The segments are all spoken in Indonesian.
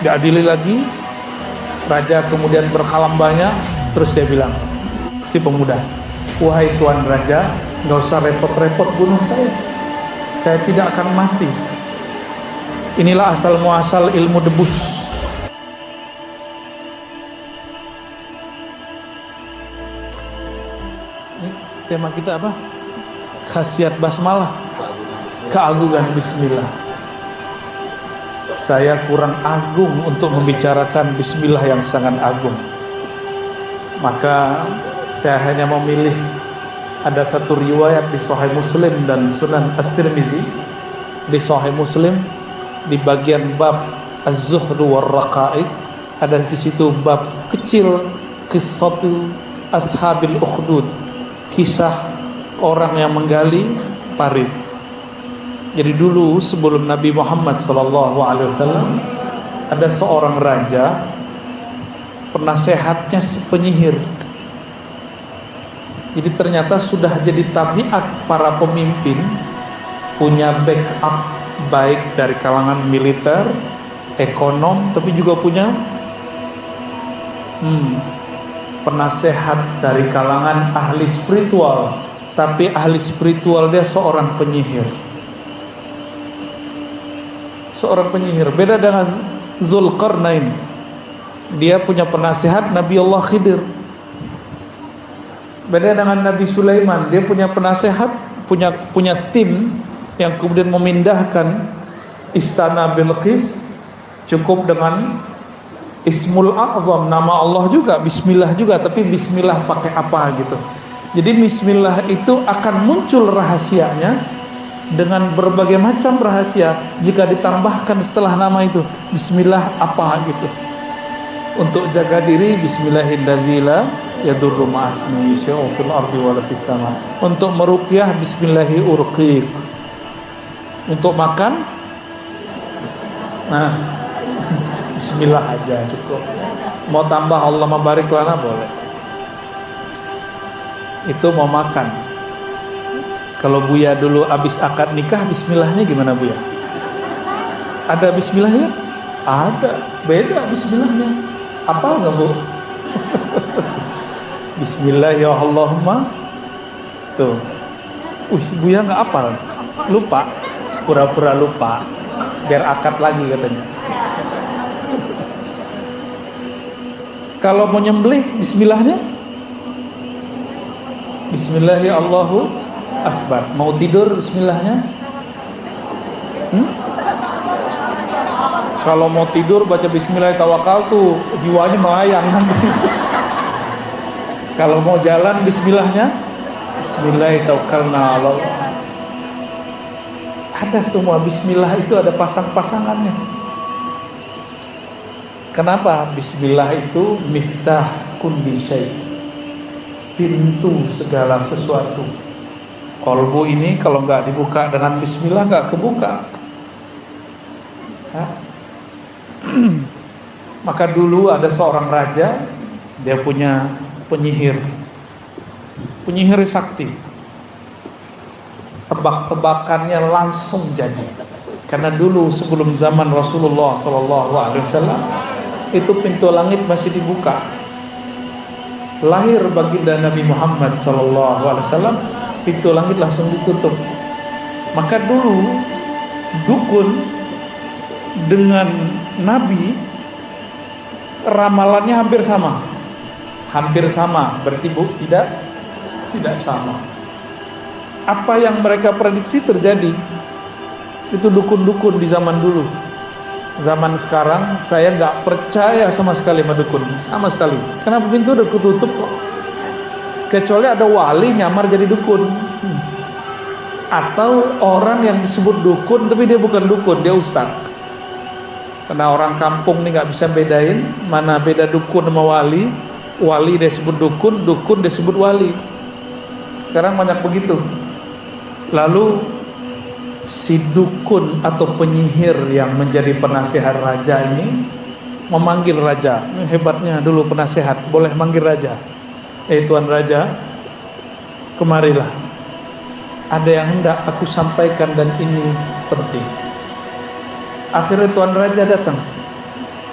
Gak adili lagi. Raja kemudian berkalam banyak. Terus dia bilang, si pemuda, wahai tuan raja, gak usah repot-repot bunuh saya tidak akan mati. Inilah asal muasal ilmu debus. Ini tema kita apa? Khasiat basmalah, keagungan bismillah. Saya kurang agung untuk membicarakan bismillah yang sangat agung. Maka saya hanya memilih ada satu riwayat di Sahih Muslim dan Sunan At-Tirmizi. Di Sahih Muslim di bagian bab Az-Zuhdu war-Raqaiq ada di situ bab kecil qissatul ashabil ukhdud, kisah orang yang menggali parit. Jadi dulu sebelum Nabi Muhammad SAW ada seorang raja, penasehatnya penyihir. Jadi ternyata sudah jadi tabiat para pemimpin punya backup baik dari kalangan militer, ekonom, tapi juga punya penasehat dari kalangan ahli spiritual. Tapi ahli spiritual dia seorang penyihir. Seorang penyihir. Beda dengan Zulkarnain. Dia punya penasehat Nabi Allah Khidir. Beda dengan Nabi Sulaiman. Dia punya penasehat, punya tim yang kemudian memindahkan istana Bilqis cukup dengan Ismul A'zam, nama Allah juga, Bismillah juga, tapi Bismillah pakai apa gitu. Jadi Bismillah itu akan muncul rahasianya dengan berbagai macam rahasia jika ditambahkan setelah nama itu Bismillah apa gitu. Untuk jaga diri Bismillahirrahmanirrahim yadurru ma'asmi syai'un fil ardi wala fis sama. Untuk meruqyah Bismillahi urqiq. Untuk makan Bismillah aja cukup. Mau tambah Allah mabarik lana boleh. Itu mau makan. Kalau Buya dulu abis akad nikah, bismillahnya gimana Buya? Ada bismillahnya? Ada, beda bismillahnya. Apa enggak Bu? Bismillahirrahmanirrahim. Tuh. Buya enggak apal. Lupa. Pura-pura lupa. Biar akad lagi katanya. Kalau mau nyembelih, bismillahnya? Bismillahirrahmanirrahim. Akbar. Mau tidur bismillahnya? Kalau mau tidur baca bismillah tawakal tuh jiwanya melayang. Kalau mau jalan bismillahnya bismillah tawakkalna Allah. Ada semua bismillah itu ada pasang-pasangannya. Kenapa? Bismillah itu miftah kulli syai. Pintu segala sesuatu. Kolbu ini kalau nggak dibuka dengan bismillah nggak kebuka. Maka dulu ada seorang raja, dia punya penyihir sakti. Tebak-tebakannya langsung jadi. Karena dulu sebelum zaman Rasulullah SAW itu pintu langit masih dibuka. Lahir baginda Nabi Muhammad SAW, pintu langit langsung ditutup. Maka dulu dukun dengan nabi ramalannya hampir sama. Berarti tidak sama. Apa yang mereka prediksi terjadi. Itu dukun-dukun di zaman dulu. Zaman sekarang saya nggak percaya sama sekali sama dukun, sama sekali. Karena pintu udah ketutup kok. Kecuali ada wali nyamar jadi dukun, atau orang yang disebut dukun tapi dia bukan dukun, dia ustaz. Karena orang kampung nih nggak bisa bedain mana beda dukun sama wali. Wali dia sebut dukun, dukun dia sebut wali. Sekarang banyak begitu. Lalu si dukun atau penyihir yang menjadi penasehat raja ini memanggil raja. Hebatnya dulu penasehat, boleh manggil raja. Tuan raja, kemarilah. Ada yang hendak aku sampaikan dan ini penting. Akhirnya Tuan Raja datang.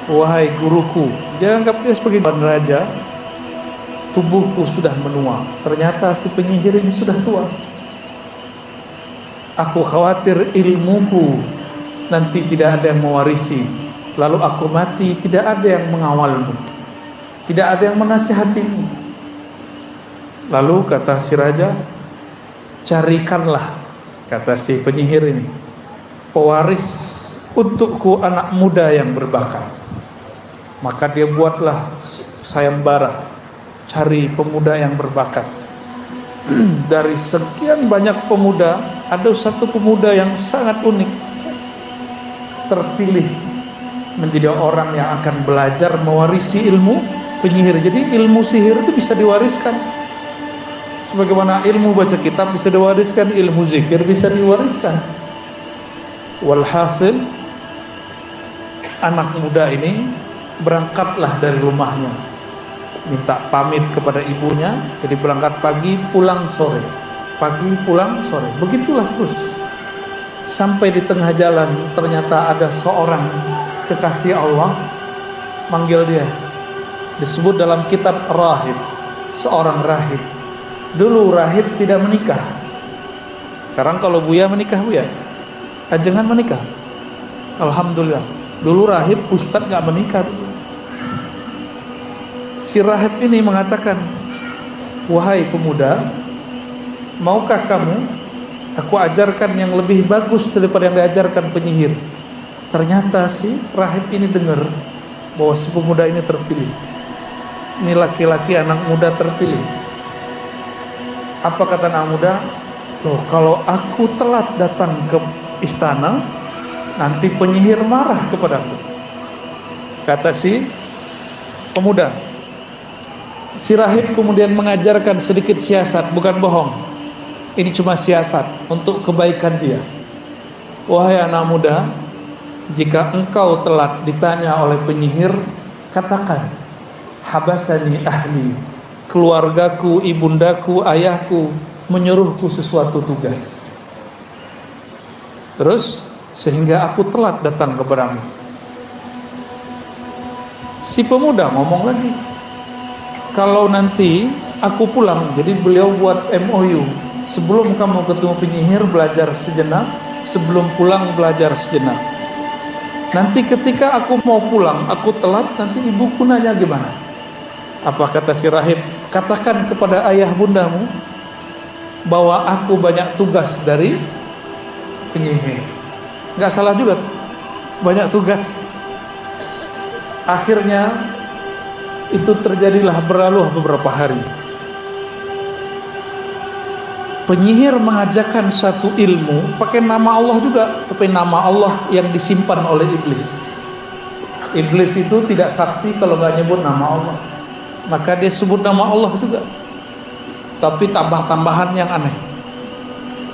Wahai guruku, dia anggap dia sebagai Tuan Raja. Tubuhku sudah menua. Ternyata si penyihir ini sudah tua. Aku khawatir ilmuku nanti tidak ada yang mewarisi. Lalu aku mati, tidak ada yang mengawalmu, tidak ada yang menasihatimu. Lalu kata si raja, carikanlah, kata si penyihir ini, pewaris untukku anak muda yang berbakat. Maka dia buatlah sayembara, cari pemuda yang berbakat. Dari sekian banyak pemuda, ada satu pemuda yang sangat unik, terpilih menjadi orang yang akan belajar mewarisi ilmu penyihir. Jadi ilmu sihir itu bisa diwariskan. Sebagaimana ilmu baca kitab bisa diwariskan, ilmu zikir bisa diwariskan. Walhasil, anak muda ini berangkatlah dari rumahnya, minta pamit kepada ibunya. Jadi berangkat pagi, pulang sore, pagi, pulang sore. Begitulah terus. Sampai di tengah jalan ternyata ada seorang kekasih Allah manggil dia. Disebut dalam kitab rahib, seorang rahib. Dulu rahib tidak menikah. Sekarang kalau Buya menikah, Buya ajengan menikah. Alhamdulillah. Dulu rahib ustadz gak menikah. Si rahib ini mengatakan, wahai pemuda, maukah kamu aku ajarkan yang lebih bagus daripada yang diajarkan penyihir? Ternyata si rahib ini dengar bahwa si pemuda ini terpilih. Ini laki-laki anak muda terpilih. Apa kata anak muda? Loh, kalau aku telat datang ke istana, nanti penyihir marah kepadaku. Kata si pemuda. Si rahib kemudian mengajarkan sedikit siasat, bukan bohong. Ini cuma siasat untuk kebaikan dia. Wahai anak muda, jika engkau telat ditanya oleh penyihir, katakan, habasani ahli, keluargaku, ibundaku, ayahku menyuruhku sesuatu tugas. Terus sehingga aku telat datang kepadamu. Si pemuda ngomong lagi, kalau nanti aku pulang, jadi beliau buat MOU, sebelum kamu ketemu penyihir belajar sejenak, sebelum pulang belajar sejenak. Nanti ketika aku mau pulang, aku telat, nanti ibuku nanya gimana? Apa kata si rahib? Katakan kepada ayah bundamu bahwa aku banyak tugas dari penyihir. Nggak salah juga tuh, banyak tugas. Akhirnya itu terjadilah, berlalu beberapa hari. Penyihir mengajarkan satu ilmu pakai nama Allah juga, tapi nama Allah yang disimpan oleh iblis. Iblis itu tidak sakti kalau nggak nyebut nama Allah, maka dia sebut nama Allah juga, tapi tambah-tambahan yang aneh.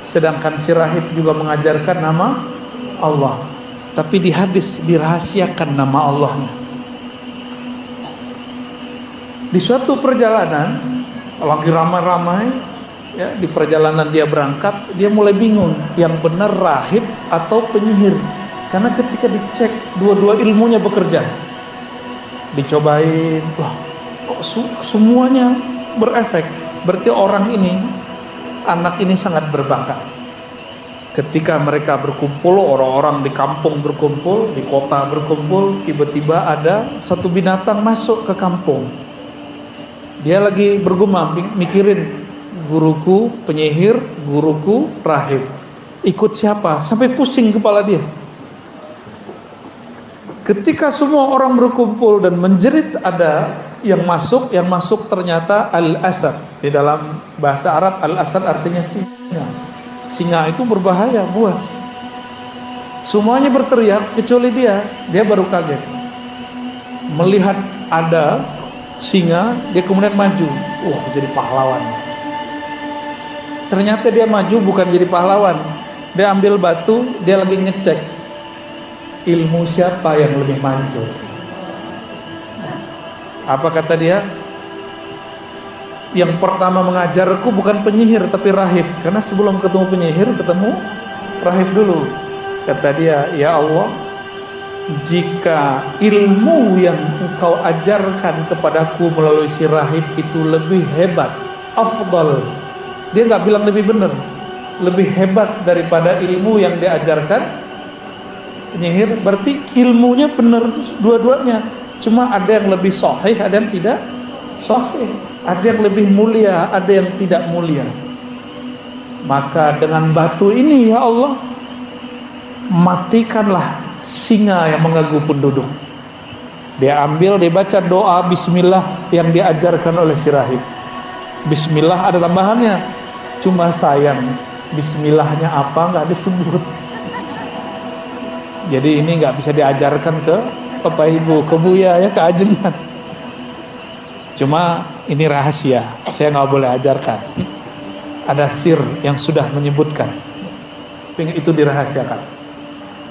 Sedangkan si rahib juga mengajarkan nama Allah, tapi di hadis dirahasiakan nama Allahnya. Di suatu perjalanan lagi ramai-ramai, ya, di perjalanan dia berangkat, dia mulai bingung yang benar rahib atau penyihir, karena ketika dicek dua-dua ilmunya bekerja. Dicobain, wah, kok semuanya berefek, berarti orang ini, anak ini sangat berbakat. Ketika mereka berkumpul, orang-orang di kampung berkumpul, di kota berkumpul, tiba-tiba ada satu binatang masuk ke kampung. Dia lagi bergumam, mikirin, guruku penyihir, guruku rahib, ikut siapa? Sampai pusing kepala dia. Ketika semua orang berkumpul dan menjerit, ada yang masuk ternyata al-asad. Di dalam bahasa Arab al-asad artinya singa. Singa itu berbahaya, buas. Semuanya berteriak kecuali dia baru kaget. Melihat ada singa, dia kemudian maju, jadi pahlawan. Ternyata dia maju bukan jadi pahlawan. Dia ambil batu, dia lagi ngecek ilmu siapa yang lebih manjur. Apa kata dia? Yang pertama mengajarku bukan penyihir tapi rahib, karena sebelum ketemu penyihir ketemu rahib dulu. Kata dia, ya Allah, jika ilmu yang engkau ajarkan kepadaku melalui si rahib itu lebih hebat, afdal. Dia nggak bilang lebih benar, lebih hebat daripada ilmu yang diajarkan penyihir, berarti ilmunya benar dua-duanya. Cuma ada yang lebih sahih, ada yang tidak sahih, ada yang lebih mulia, ada yang tidak mulia. Maka dengan batu ini ya Allah, matikanlah singa yang mengganggu penduduk. Dia ambil, dia baca doa bismillah yang diajarkan oleh si rahib. Bismillah ada tambahannya, cuma sayang bismillahnya apa nggak disebut. Jadi ini nggak bisa diajarkan ke Bapak Ibu, ke Buya ya, ke ajengan. Cuma ini rahasia, saya nggak boleh ajarkan. Ada sir yang sudah menyebutkan, itu dirahasiakan.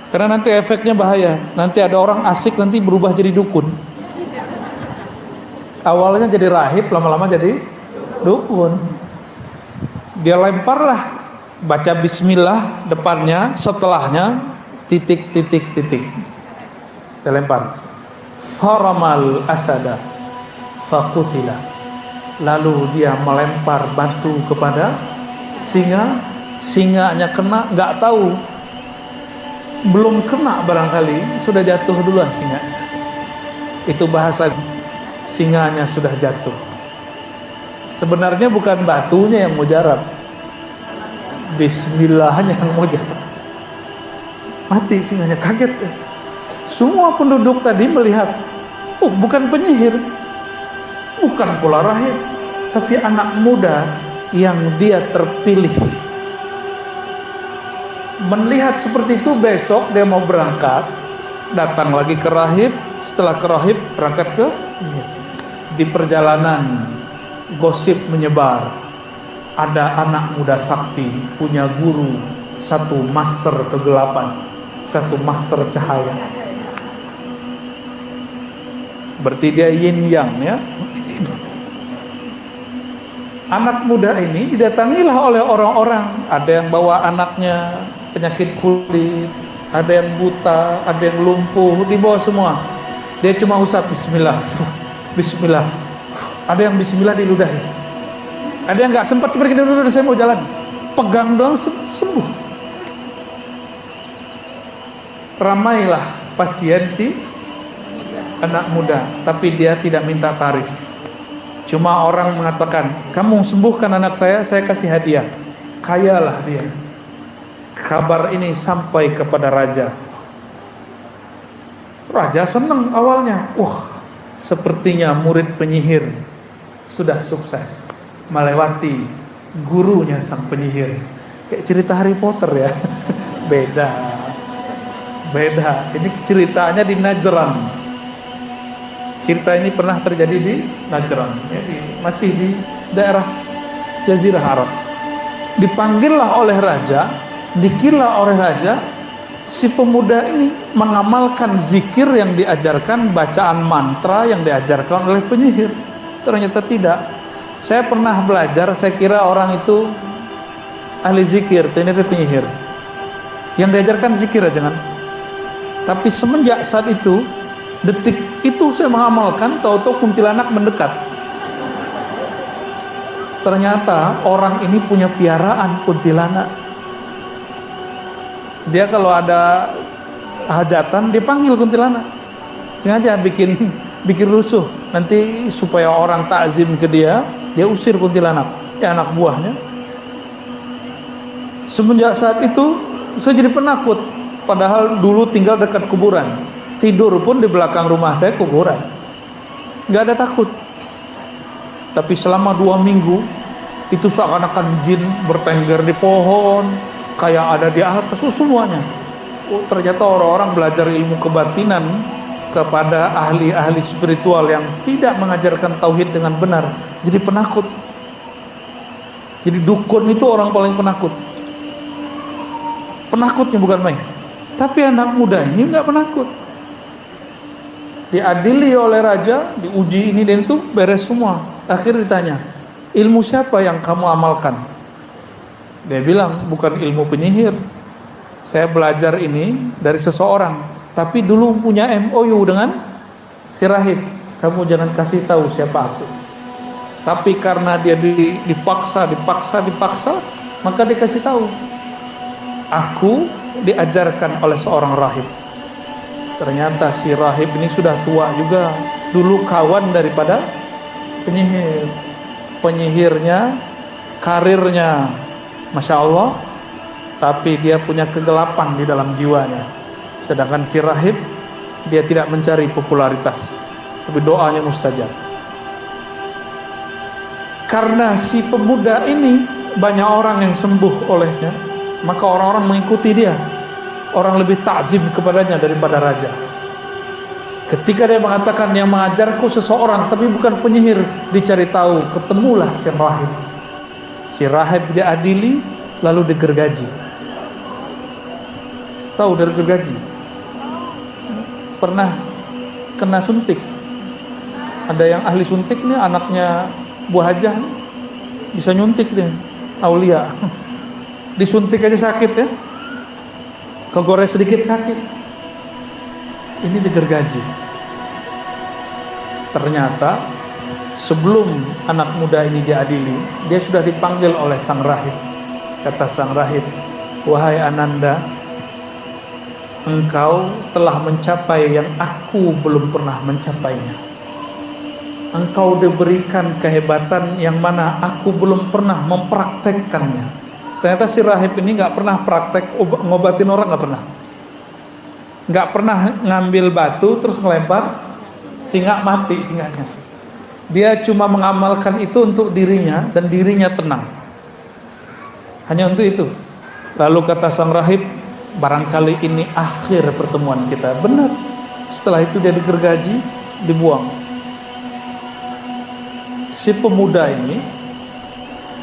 Karena nanti efeknya bahaya. Nanti ada orang asik nanti berubah jadi dukun. Awalnya jadi rahib, lama-lama jadi dukun. Dia lemparlah, baca bismillah depannya, setelahnya titik. Dia lempar. Faramal asada faqutila. Lalu dia melempar batu kepada singa. Singanya kena, nggak tahu. Belum kena barangkali, sudah jatuh duluan singa. Itu bahasa singanya sudah jatuh. Sebenarnya bukan batunya yang mujarab, bismillahnya yang mujarab. Mati singanya, kaget ya. Semua penduduk tadi melihat, oh bukan penyihir, bukan pula rahib, tapi anak muda yang dia terpilih. Melihat seperti itu, besok dia mau berangkat, datang lagi ke rahib, setelah ke rahib berangkat ke di perjalanan, gosip menyebar, ada anak muda sakti, punya guru, satu master kegelapan, satu master cahaya. Berarti dia yin yang ya. Anak muda ini didatangilah oleh orang-orang. Ada yang bawa anaknya penyakit kulit, ada yang buta, ada yang lumpuh, dibawa semua. Dia cuma usap bismillah, bismillah. Ada yang bismillah diludahi. Ada yang nggak sempat pergi dulu, saya mau jalan. Pegang doang sembuh. Ramailah pasien si anak muda, tapi dia tidak minta tarif. Cuma orang mengatakan, kamu sembuhkan anak saya kasih hadiah. Kayalah dia. Kabar ini sampai kepada raja. Raja senang awalnya. Sepertinya murid penyihir sudah sukses melewati gurunya sang penyihir. Kayak cerita Harry Potter ya. Beda. Ini ceritanya di Najran. Cerita ini pernah terjadi di Najran, masih di daerah Jazirah Arab. Dipanggillah oleh raja, dikirlah oleh raja, si pemuda ini mengamalkan zikir yang diajarkan, bacaan mantra yang diajarkan oleh penyihir. Ternyata tidak. Saya pernah belajar, saya kira orang itu ahli zikir, ternyata penyihir. Yang diajarkan zikir aja kan. Tapi semenjak saat itu, detik itu saya mengamalkan, tahu-tahu kuntilanak mendekat. Ternyata orang ini punya piaraan kuntilanak. Dia kalau ada hajatan, dia panggil kuntilanak. Sengaja bikin rusuh. Nanti supaya orang takzim ke dia usir kuntilanak. Ya anak buahnya. Semenjak saat itu, saya jadi penakut. Padahal dulu tinggal dekat kuburan. Tidur pun di belakang rumah saya kuburan. Gak ada takut. Tapi selama 2 minggu itu seakan-akan jin bertengger di pohon, kayak ada di atas semuanya. Ternyata orang-orang belajar ilmu kebatinan kepada ahli-ahli spiritual yang tidak mengajarkan tauhid dengan benar, jadi penakut. Jadi dukun itu orang paling penakut. Penakutnya bukan main. Tapi anak muda ini nggak penakut. Diadili oleh raja, diuji ini dan itu, beres semua. Akhirnya ditanya, ilmu siapa yang kamu amalkan? Dia bilang, bukan ilmu penyihir. Saya belajar ini dari seseorang. Tapi dulu punya MOU dengan si rahib, kamu jangan kasih tahu siapa aku. Tapi karena dia dipaksa, maka dikasih tahu. Aku diajarkan oleh seorang rahib. Ternyata si rahib ini sudah tua juga. Dulu kawan daripada penyihir. Penyihirnya, karirnya, Masya Allah. Tapi dia punya kegelapan di dalam jiwanya. Sedangkan si rahib, dia tidak mencari popularitas, tapi doanya mustajab. Karena si pemuda ini banyak orang yang sembuh olehnya, maka orang-orang mengikuti dia. Orang lebih takzim kepadanya daripada raja. Ketika dia mengatakan yang mengajarku seseorang tapi bukan penyihir, dicari tahu, ketemulah si rahib. Si rahib diadili lalu digergaji. Tahu dari gergaji? Pernah kena suntik. Ada yang ahli suntik nih, anaknya buah hajah bisa nyuntik dia, aulia. Disuntik aja sakit ya, kegores sedikit sakit. Ini digergaji. Ternyata sebelum anak muda ini diadili, dia sudah dipanggil oleh sang rahib. Kata sang rahib, wahai Ananda, engkau telah mencapai yang aku belum pernah mencapainya. Engkau diberikan kehebatan yang mana aku belum pernah mempraktekkannya. Ternyata si rahib ini gak pernah praktek ngobatin orang, gak pernah ngambil batu terus ngelempar singa mati singanya. Dia cuma mengamalkan itu untuk dirinya dan dirinya tenang. Hanya untuk itu. Lalu kata sang rahib, barangkali ini akhir pertemuan kita. Benar. Setelah itu dia digergaji, dibuang. Si pemuda ini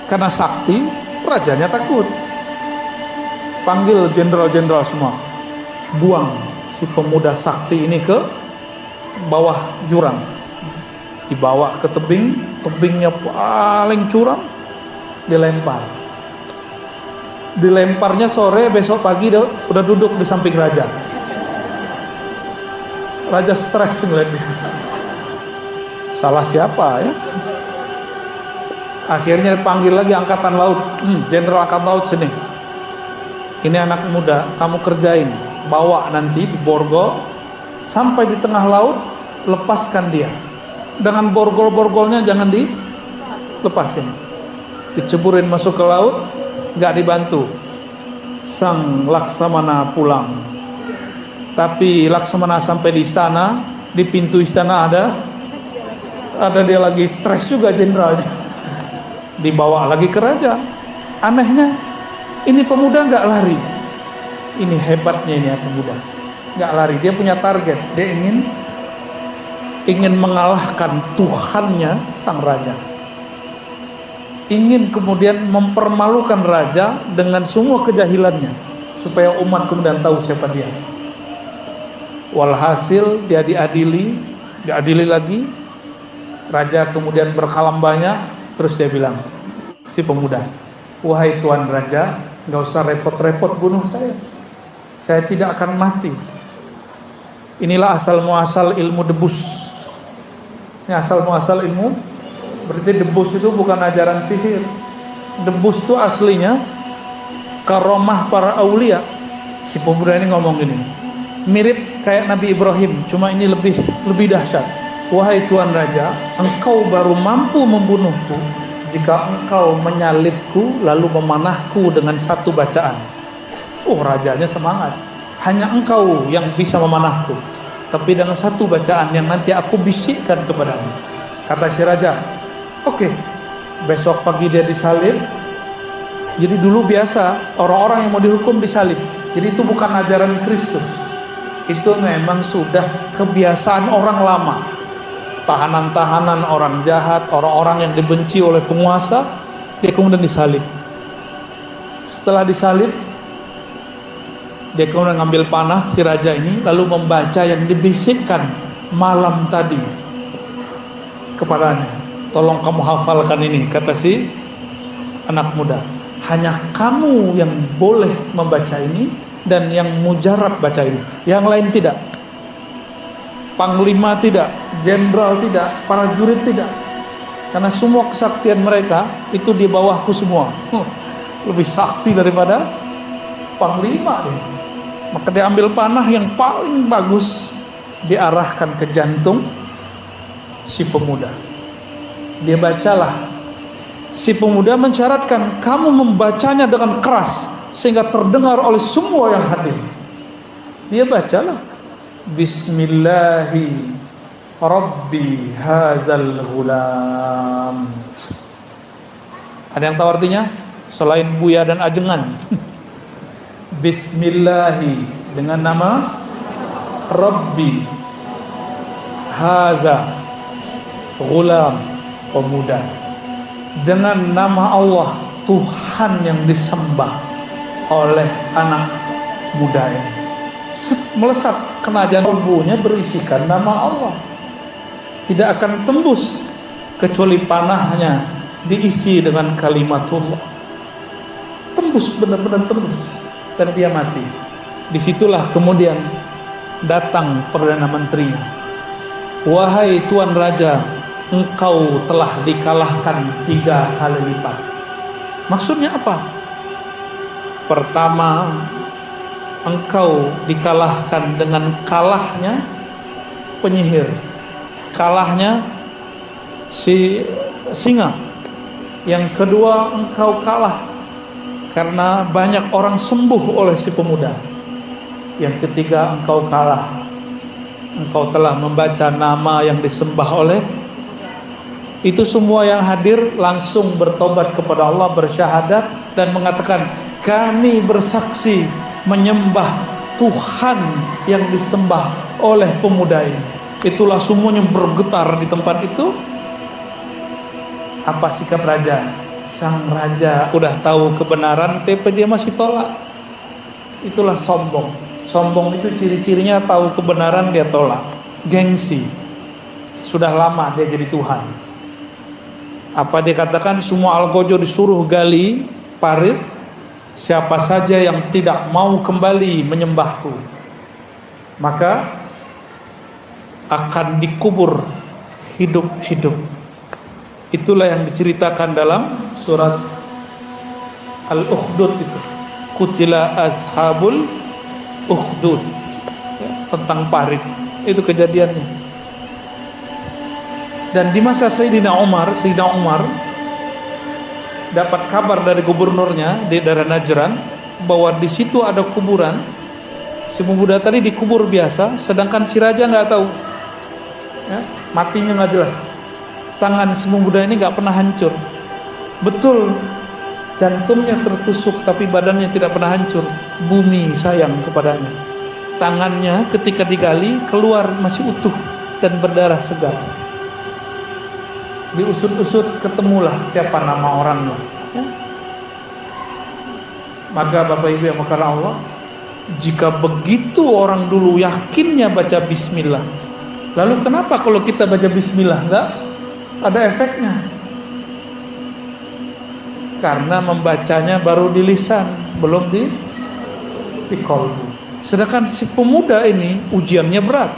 karena sakti, rajanya takut. Panggil jenderal-jenderal semua, buang si pemuda sakti ini ke bawah jurang. Dibawa ke tebing, tebingnya paling curam, dilempar. Dilemparnya sore, besok pagi udah duduk di samping raja. Raja stres ngeliatnya. Salah siapa ya? Akhirnya dipanggil lagi angkatan laut. Jenderal angkatan laut, sini. Ini anak muda, kamu kerjain. Bawa nanti di borgol sampai di tengah laut, lepaskan dia. Dengan borgol-borgolnya jangan dilepasin. Diceburin masuk ke laut, gak dibantu. Sang Laksamana pulang. Tapi Laksamana sampai di istana, di pintu istana ada dia lagi stres juga jenderalnya. Dibawa lagi ke raja. Anehnya, ini pemuda nggak lari. Ini hebatnya ini pemuda, nggak lari. Dia punya target. Dia ingin mengalahkan Tuhannya sang raja. Ingin kemudian mempermalukan raja dengan semua kejahilannya, supaya umat kemudian tahu siapa dia. Walhasil dia diadili lagi. Raja kemudian berkalam banyak. Terus dia bilang, si pemuda, wahai Tuan Raja, gak usah repot-repot bunuh saya. Saya tidak akan mati. Inilah asal muasal ilmu debus. Ini asal muasal ilmu. Berarti debus itu bukan ajaran sihir. Debus itu aslinya karomah para aulia. Si pemuda ini ngomong gini, mirip kayak Nabi Ibrahim, cuma ini lebih dahsyat. Wahai Tuan Raja, engkau baru mampu membunuhku jika engkau menyalibku lalu memanahku dengan satu bacaan. Rajanya semangat. Hanya engkau yang bisa memanahku, tapi dengan satu bacaan yang nanti aku bisikkan kepadamu. Kata si raja, oke. Besok pagi dia disalib. Jadi dulu biasa orang-orang yang mau dihukum disalib. Jadi itu bukan ajaran Kristus. Itu memang sudah kebiasaan orang lama. Tahanan-tahanan, orang jahat, orang-orang yang dibenci oleh penguasa, dia kemudian disalib. Setelah disalib, dia kemudian ngambil panah si raja ini, lalu membaca yang dibisikkan malam tadi kepadanya. Tolong kamu hafalkan ini, kata si anak muda. Hanya kamu yang boleh membaca ini, dan yang mujarab baca ini. Yang lain tidak. Panglima tidak, jenderal tidak, para jurid tidak. Karena semua kesaktian mereka itu di bawahku semua. Lebih sakti daripada panglima nih. Maka dia ambil panah yang paling bagus, diarahkan ke jantung si pemuda. Dia bacalah. Si pemuda mensyaratkan kamu membacanya dengan keras sehingga terdengar oleh semua yang hadir. Dia bacalah, Bismillahi Rabbi hazal ghulam. Ada yang tahu artinya? Selain Buya dan Ajengan. Bismillahi, dengan nama Rabbi haza ghulam, pemuda, dengan nama Allah Tuhan yang disembah oleh anak muda ini. Melesat kena tubuhnya berisikan nama Allah. Tidak akan tembus kecuali panahnya diisi dengan kalimatullah. Tembus, benar-benar tembus, dan dia mati. Disitulah kemudian datang Perdana Menterinya. Wahai Tuan Raja, engkau telah dikalahkan 3 kali lipat. Maksudnya apa? Pertama, engkau dikalahkan dengan kalahnya penyihir, kalahnya si singa. Yang kedua, engkau kalah karena banyak orang sembuh oleh si pemuda. Yang ketiga, engkau kalah, engkau telah membaca nama yang disembah oleh. Itu semua yang hadir langsung bertobat kepada Allah, bersyahadat dan mengatakan, kami bersaksi menyembah Tuhan yang disembah oleh pemuda ini. Itulah semuanya bergetar di tempat itu. Apa sikap raja? Sang raja udah tahu kebenaran tapi dia masih tolak. Itulah sombong. Sombong itu ciri-cirinya tahu kebenaran dia tolak. Gengsi. Sudah lama dia jadi Tuhan. Apa dia katakan? Semua algojo disuruh gali parit. Siapa saja yang tidak mau kembali menyembahku, maka akan dikubur hidup-hidup. Itulah yang diceritakan dalam surat Al-Ukhdud itu. Qutila ashabul ukhdud, tentang parit. Itu kejadiannya. Dan di masa Sayyidina Umar dapat kabar dari gubernurnya di daerah Najran bahwa di situ ada kuburan. Si pemuda tadi dikubur biasa, sedangkan si raja nggak tahu, ya, matinya nggak jelas. Tangan si pemuda ini nggak pernah hancur. Betul, jantungnya tertusuk tapi badannya tidak pernah hancur. Bumi sayang kepadanya. Tangannya ketika digali keluar masih utuh dan berdarah segar. Diusut-usut ketemulah siapa nama orangnya, ya. Maka Bapak Ibu yang mengasihi Allah, jika begitu orang dulu yakinnya baca bismillah, lalu kenapa kalau kita baca bismillah enggak ada efeknya? Karena membacanya baru di lisan, belum di qalbu. Sedangkan si pemuda ini ujiannya berat.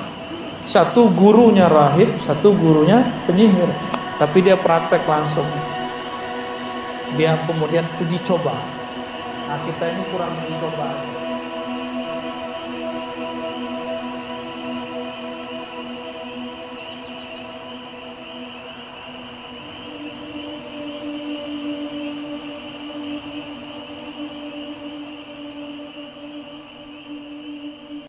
Satu gurunya rahib, satu gurunya penyihir. Tapi dia praktek langsung. Dia kemudian uji coba. Nah, kita ini kurang uji coba.